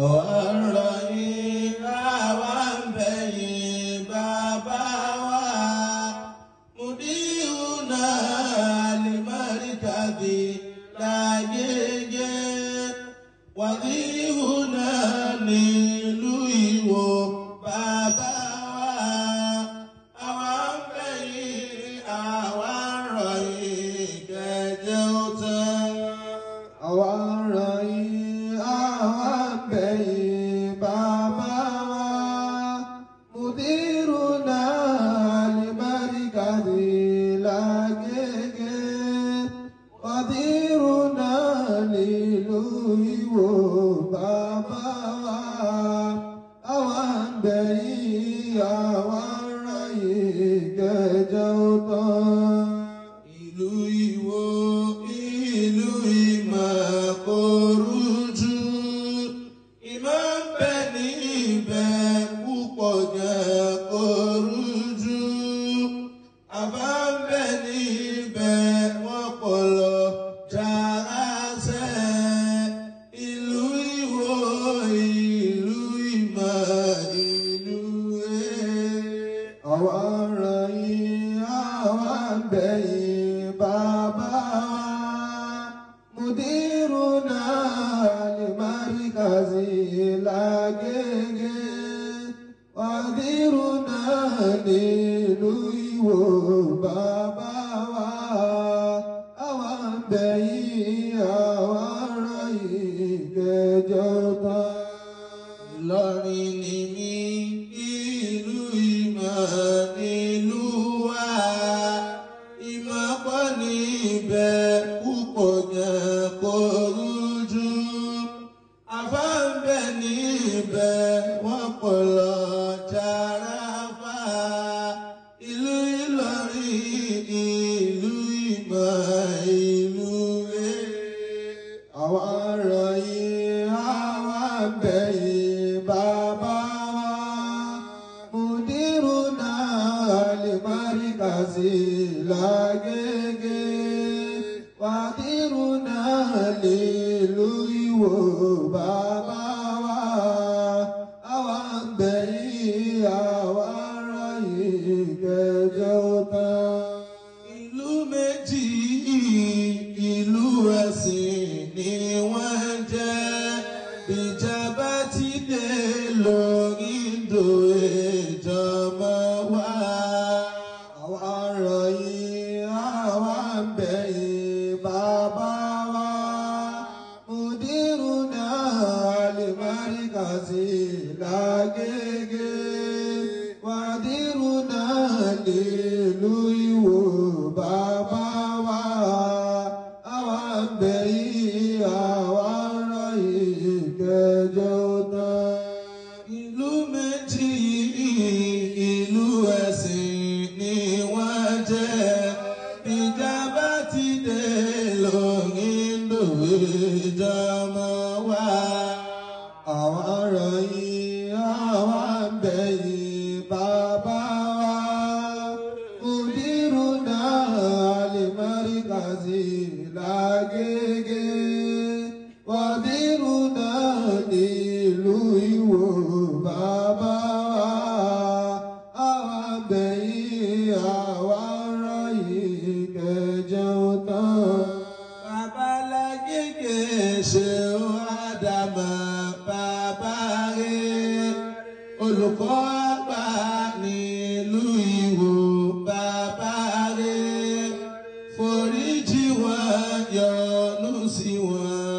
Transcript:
ọ̀rọ̀ yìí àwa ń bẹ̀yìn bàbá wa Mudiruna Al-Markazi lágége wàdíhùnà nílùú Ìwó bàbá wa àwa ń bẹ̀yìn àwa ń rọ̀ yìí kẹjẹ ó tán. àwa ń rọ̀ yìí àwa ń bẹ̀yìn bàbá wa Mudiruna Al-Markazi lágége wàdíhùnà nílùú Ìwó bàbá wa àwa ń bẹ̀yìn àwa ń rọ̀ yìí kẹjẹ ó tán. Ìlú Ìwó ìlú ìmọ̀ kò rújú ìmọ̀ ń bẹ níbẹ̀ púpọ̀ gan kò rújú àbá ń bẹ níbẹ̀ wọ́n pọ̀ lọ jàrásẹ̀. Ìlú Ìwó ìlú ìmọ̀ ìlú àwa ń rọ̀ yìí àwa ń bẹ̀yìn bàbá wa Mudiruna Al-Markazi lágége wàdíhùnà nílùú Ìwó bàbá wa àwa ń bẹ̀yìn àwa ń rọ̀ yìí kẹjẹ ó tán. Ìlọrin ni mí ìlú ìmọ̀ nílùú wa ìmọ̀ pọ̀ níbẹ̀ púpọ̀ gan kò rújú àfá ń bẹ níbẹ̀ wọ́n pọ̀ lọ jàráfà. Ìlú Ìlọrin ìlú ìmọ̀ ìlú àwa ń rọ̀ yìí àwa ń bẹ̀yìn bàbá wa Mudiruna Al-Markazi lágége wàdíhùnà nílùú Ìwó bàbá wa àwa ń bẹ̀yìn àwa ń rọ̀ yìí kẹjẹ ó tán. ìlú méjì ìlú ẹ̀sìn ni wọ́n jẹ́ ìjọba ti dé lórí ìdò ìjọba wa. àwa ń rọ̀ yìí àwa ń bẹ̀yìn bàbá wa Mudiruna Al-Markazi lágége wàdíhùnà nílùú Ìwó bàbá wa àwa ń bẹ̀yìn àwa ń rọ̀ yìí kẹjẹ ó tán. Ìlú méjì ìlú ẹ̀sìn ni wọ́n jẹ́ ìjọba ti dé lórí ìdò ìjọba wa. àwa ń rọ̀ yìí àwa ń bẹ̀yìn bàbá wa Mudiruna Al-Markazi lágége wàdíhùnà nílùú Ìwó bàbá wa àwa ń bẹ̀yìn àwa ń rọ̀ yìí kẹjẹ ó tán. Bàbá Lágége Ṣeun Ádámù bàbá rẹ̀ olùkọ́ àgbà nílùú Ìwó bàbá rẹ̀ foríjì wọn yọ́nú sí wọn